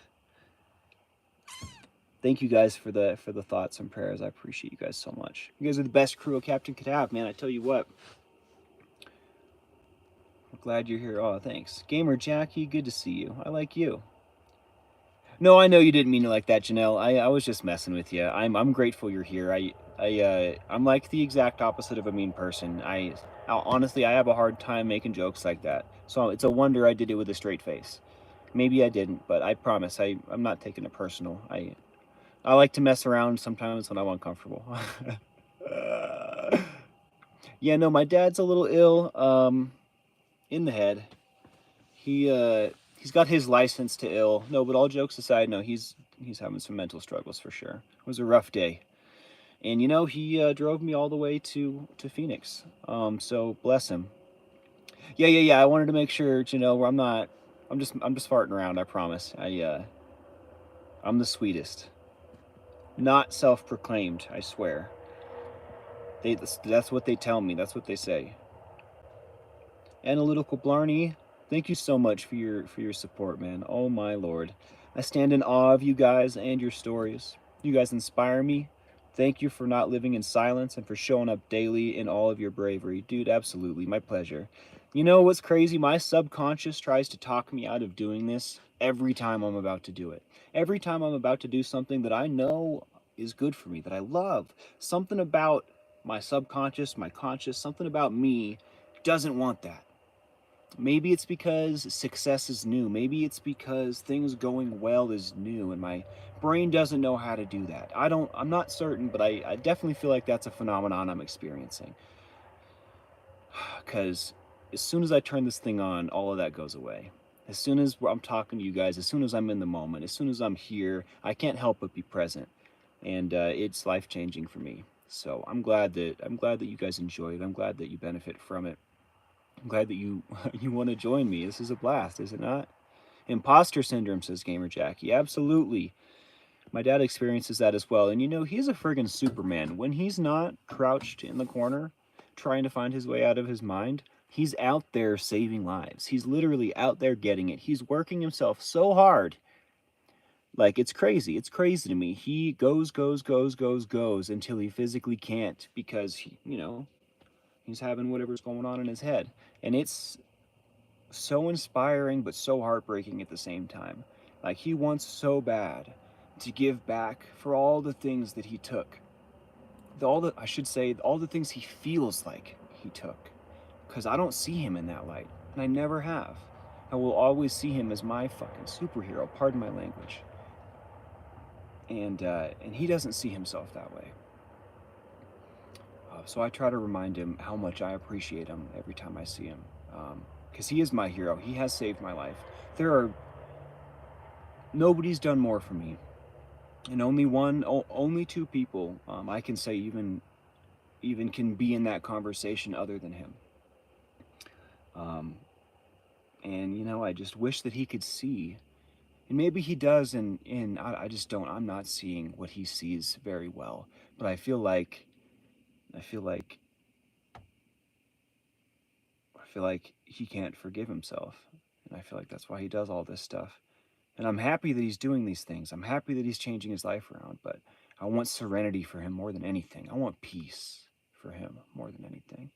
Thank you guys for the thoughts and prayers. I appreciate you guys so much. You guys are the best crew a captain could have, man. I tell you what. I'm glad you're here. Oh, thanks. Gamer Jackie, good to see you. I like you. No, I know you didn't mean it like that, Janelle. I was just messing with you. I'm grateful you're here. I'm like the exact opposite of a mean person. Honestly, I have a hard time making jokes like that. So it's a wonder I did it with a straight face. Maybe I didn't, but I promise I'm not taking it personal. I like to mess around sometimes when I'm uncomfortable. Yeah, no, my dad's a little ill in the head. He's got his license to ill. No, but all jokes aside, no, he's having some mental struggles for sure. It was a rough day, and he drove me all the way to Phoenix. So bless him. Yeah. I wanted to make sure where I'm not. I'm just farting around. I promise. I'm the sweetest. Not self-proclaimed. I swear. That's what they tell me. That's what they say. Analytical Blarney, thank you so much for your support, man. Oh my lord. I stand in awe of you guys and your stories. You guys inspire me. Thank you for not living in silence and for showing up daily in all of your bravery. Dude, absolutely. My pleasure. You know what's crazy? My subconscious tries to talk me out of doing this every time I'm about to do it. Every time I'm about to do something that I know is good for me, that I love. Something about my subconscious, my conscious, something about me doesn't want that. Maybe it's because success is new. Maybe it's because things going well is new and my brain doesn't know how to do that. I'm not certain, but I definitely feel like that's a phenomenon I'm experiencing. Because as soon as I turn this thing on, all of that goes away. As soon as I'm talking to you guys, as soon as I'm in the moment, as soon as I'm here, I can't help but be present. And it's life-changing for me. So I'm glad that you guys enjoy it. I'm glad that you benefit from it. I'm glad that you you want to join me. This is a blast, is it not? Imposter syndrome, says Gamer Jackie. Absolutely. My dad experiences that as well. And he's a friggin' Superman. When he's not crouched in the corner trying to find his way out of his mind, he's out there saving lives. He's literally out there getting it. He's working himself so hard. Like, it's crazy. It's crazy to me. He goes until he physically can't because, he's having whatever's going on in his head. And it's so inspiring but so heartbreaking at the same time. Like, he wants so bad to give back for all the things that he took. All the things he feels like he took. Because I don't see him in that light. And I never have. I will always see him as my fucking superhero, pardon my language. And he doesn't see himself that way. So I try to remind him how much I appreciate him every time I see him. Because he is my hero. He has saved my life. Nobody's done more for me, and only two people I can say even can be in that conversation other than him. And I just wish that he could see, and maybe he does, and I just don't. I'm not seeing what he sees very well, but I feel like feel like he can't forgive himself. And I feel like that's why he does all this stuff. And I'm happy that he's doing these things. I'm happy that he's changing his life around, but I want serenity for him more than anything. I want peace for him more than anything.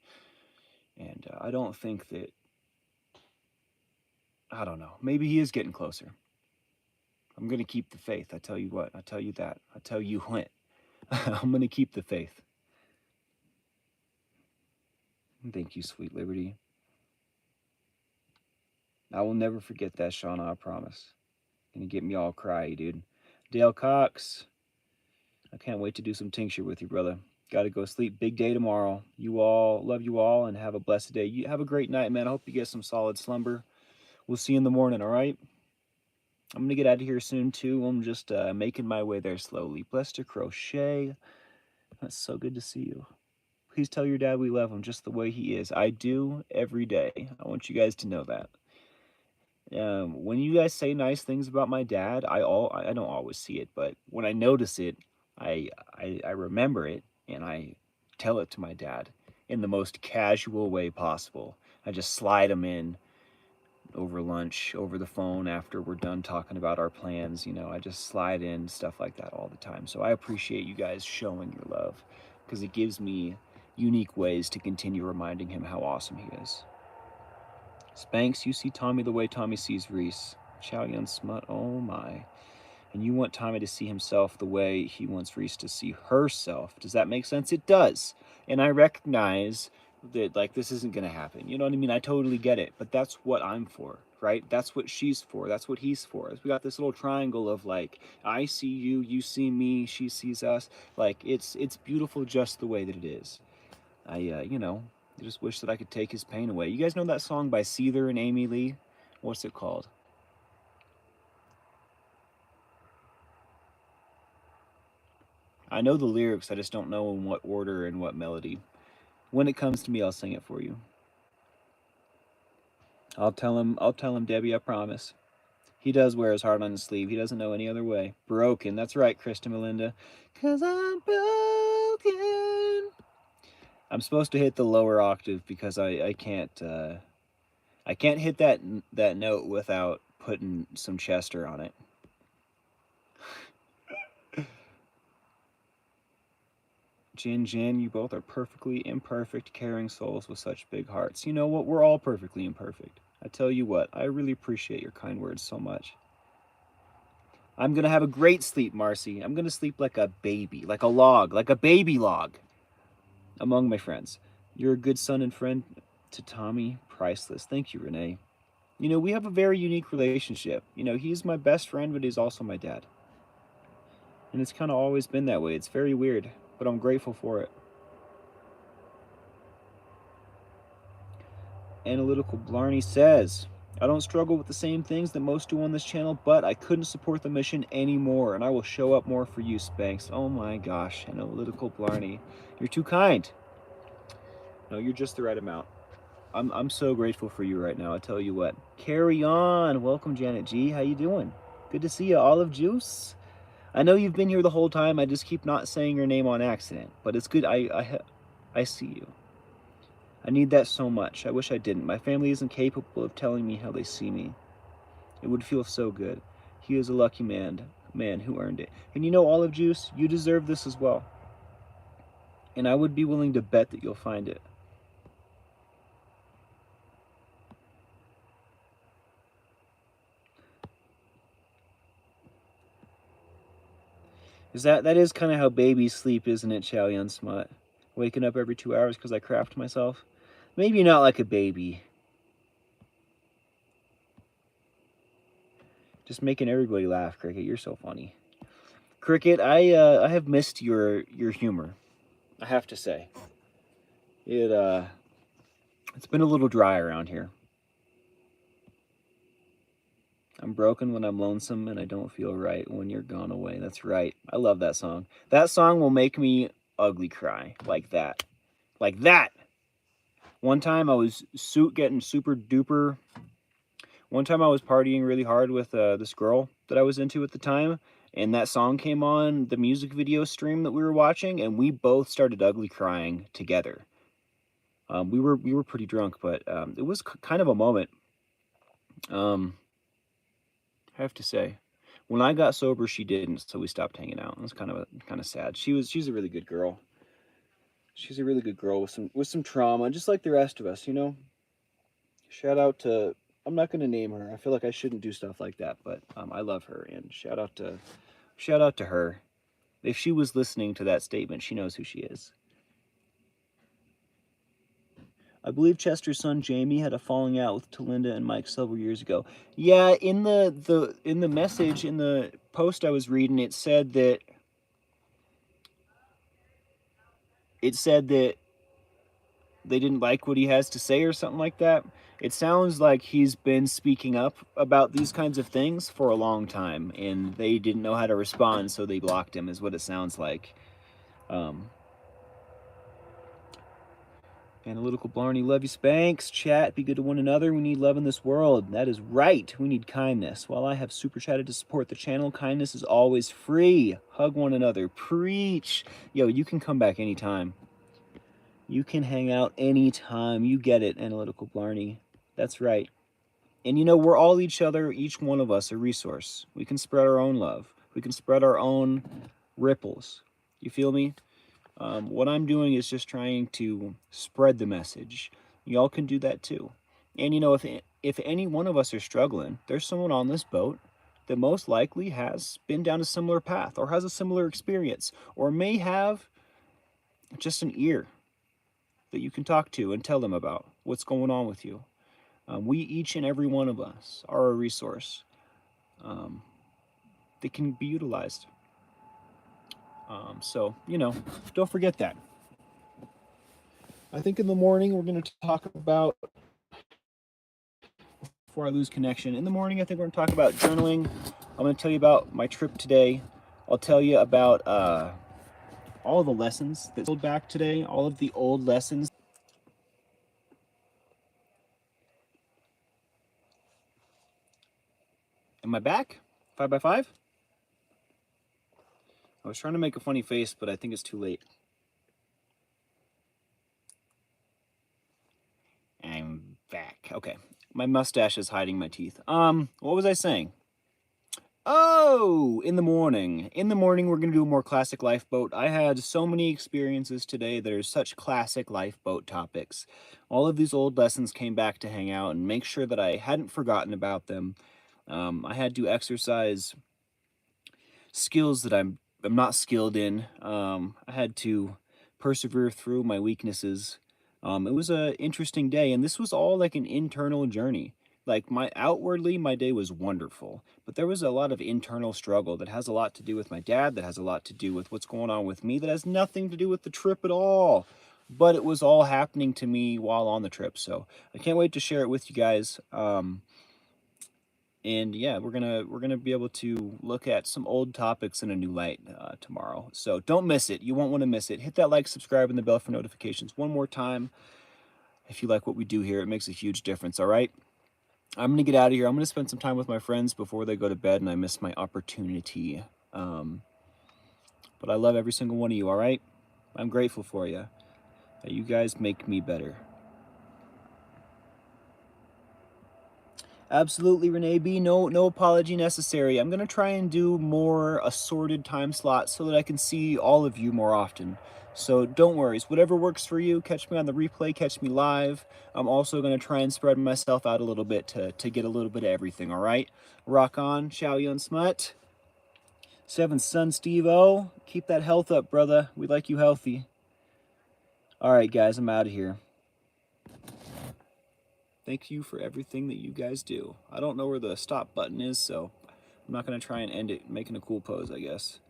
And I don't think that, I don't know, maybe he is getting closer. I'm going to keep the faith. I tell you what, I tell you that. I tell you what. I'm going to keep the faith. Thank you, sweet Liberty. I will never forget that, Shauna, I promise. Gonna get me all cry, dude. Dale Cox, I can't wait to do some tincture with you, brother. Gotta go sleep. Big day tomorrow. You all, love you all, and have a blessed day. You have a great night, man. I hope you get some solid slumber. We'll see you in the morning, all right? I'm gonna get out of here soon, too. I'm just making my way there slowly. Blessed to Crochet. That's so good to see you. Please tell your dad we love him just the way he is. I do every day. I want you guys to know that. When you guys say nice things about my dad, I don't always see it, but when I notice it, I remember it and I tell it to my dad in the most casual way possible. I just slide him in over lunch, over the phone after we're done talking about our plans. You know, I just slide in stuff like that all the time. So I appreciate you guys showing your love because it gives me unique ways to continue reminding him how awesome he is. Spanx, you see Tommy the way Tommy sees Reese. Chow Yun Smut, oh my. And you want Tommy to see himself the way he wants Reese to see herself. Does that make sense? It does. And I recognize that, like, this isn't going to happen. You know what I mean? I totally get it. But that's what I'm for, right? That's what she's for. That's what he's for. We got this little triangle of, like, I see you, you see me, she sees us. Like, it's beautiful just the way that it is. You know, I just wish that I could take his pain away. You guys know that song by Seether and Amy Lee? What's it called? I know the lyrics, I just don't know in what order and what melody. When it comes to me, I'll sing it for you. I'll tell him, Debbie, I promise. He does wear his heart on his sleeve. He doesn't know any other way. Broken, that's right, Krista Melinda. 'Cause I'm broken. I'm supposed to hit the lower octave because I can't hit that note without putting some Chester on it. Jin, you both are perfectly imperfect, caring souls with such big hearts. You know what? We're all perfectly imperfect. I tell you what, I really appreciate your kind words so much. I'm going to have a great sleep, Marcy. I'm going to sleep like a baby, like a log, like a baby log among my friends. You're a good son and friend to Tommy. Priceless. Thank you, Renee. You know, we have a very unique relationship. You know, he's my best friend, but he's also my dad. And it's kind of always been that way. It's very weird, but I'm grateful for it. Analytical Blarney says, I don't struggle with the same things that most do on this channel, but I couldn't support the mission anymore, and I will show up more for you, Spanx. Oh my gosh, Analytical Blarney. You're too kind. No, you're just the right amount. I'm so grateful for you right now, I tell you what. Carry on. Welcome, Janet G. How you doing? Good to see you, Olive Juice. I know you've been here the whole time. I just keep not saying your name on accident, but it's good. I see you. I need that so much. I wish I didn't. My family isn't capable of telling me how they see me. It would feel so good. He is a lucky man who earned it. And you know, Olive Juice, you deserve this as well. And I would be willing to bet that you'll find it. That is kind of how babies sleep, isn't it, Chow Yun Smut? Waking up every 2 hours because I craft myself? Maybe not like a baby. Just making everybody laugh, Cricket. You're so funny. Cricket, I have missed your humor. I have to say. It's been a little dry around here. I'm broken when I'm lonesome and I don't feel right when you're gone away. That's right. I love that song. That song will make me ugly cry. Like that. Like that! One time I was getting super duper. One time I was partying really hard with this girl that I was into at the time, and that song came on the music video stream that we were watching, and we both started ugly crying together. We were pretty drunk, but it was kind of a moment. I have to say, when I got sober, she didn't, so we stopped hanging out. It was kind of sad. She's a really good girl. She's a really good girl with some trauma, just like the rest of us, you know. Shout out to, I'm not gonna name her. I feel like I shouldn't do stuff like that, but I love her, and shout out to her. If she was listening to that statement, she knows who she is. I believe Chester's son Jamie had a falling out with Talinda and Mike several years ago. Yeah, in the message in the post I was reading, it said that they didn't like what he has to say or something like that. It sounds like he's been speaking up about these kinds of things for a long time, and they didn't know how to respond, so they blocked him, is what it sounds like. Analytical Blarney, love you, Spanks. Chat, be good to one another. We need love in this world. That is right. We need kindness. While I have super chatted to support the channel, kindness is always free. Hug one another. Preach. Yo, you can come back anytime. You can hang out anytime. You get it, Analytical Blarney. That's right. And you know, we're all each other, each one of us, a resource. We can spread our own love. We can spread our own ripples. You feel me? What I'm doing is just trying to spread the message. Y'all can do that too. And you know, if any one of us are struggling, there's someone on this boat that most likely has been down a similar path or has a similar experience or may have just an ear that you can talk to and tell them about what's going on with you. We, each and every one of us, are a resource that can be utilized. So, you know, don't forget that. I think in the morning we're going to talk about, before I lose connection, in the morning I think we're going to talk about journaling. I'm going to tell you about my trip today. I'll tell you about all the lessons that pulled back today, all of the old lessons. Am I back? 5x5? I was trying to make a funny face, but I think it's too late. I'm back. Okay. My mustache is hiding my teeth. What was I saying? Oh, in the morning. In the morning, we're going to do a more classic lifeboat. I had so many experiences today that are such classic lifeboat topics. All of these old lessons came back to hang out and make sure that I hadn't forgotten about them. I had to exercise skills that I'm not skilled in. I had to persevere through my weaknesses. It was an interesting day, and this was all like an internal journey. Like outwardly, my day was wonderful, but there was a lot of internal struggle that has a lot to do with my dad, that has a lot to do with what's going on with me, that has nothing to do with the trip at all. But it was all happening to me while on the trip, so I can't wait to share it with you guys. And yeah, we're gonna be able to look at some old topics in a new light tomorrow. So don't miss it. You won't want to miss it. Hit that like, subscribe, and the bell for notifications one more time. If you like what we do here, it makes a huge difference. All right. I'm gonna get out of here. I'm gonna spend some time with my friends before they go to bed, and I miss my opportunity. But I love every single one of you. All right. I'm grateful for you. You guys make me better. Absolutely, Renee B. No apology necessary. I'm going to try and do more assorted time slots so that I can see all of you more often. So don't worry. Whatever works for you, catch me on the replay, catch me live. I'm also going to try and spread myself out a little bit to get a little bit of everything, all right? Rock on, Xiao Yun Smut. Seventh Son Steve O. Keep that health up, brother. We like you healthy. All right, guys, I'm out of here. Thank you for everything that you guys do. I don't know where the stop button is, so I'm not going to try and end it making a cool pose, I guess.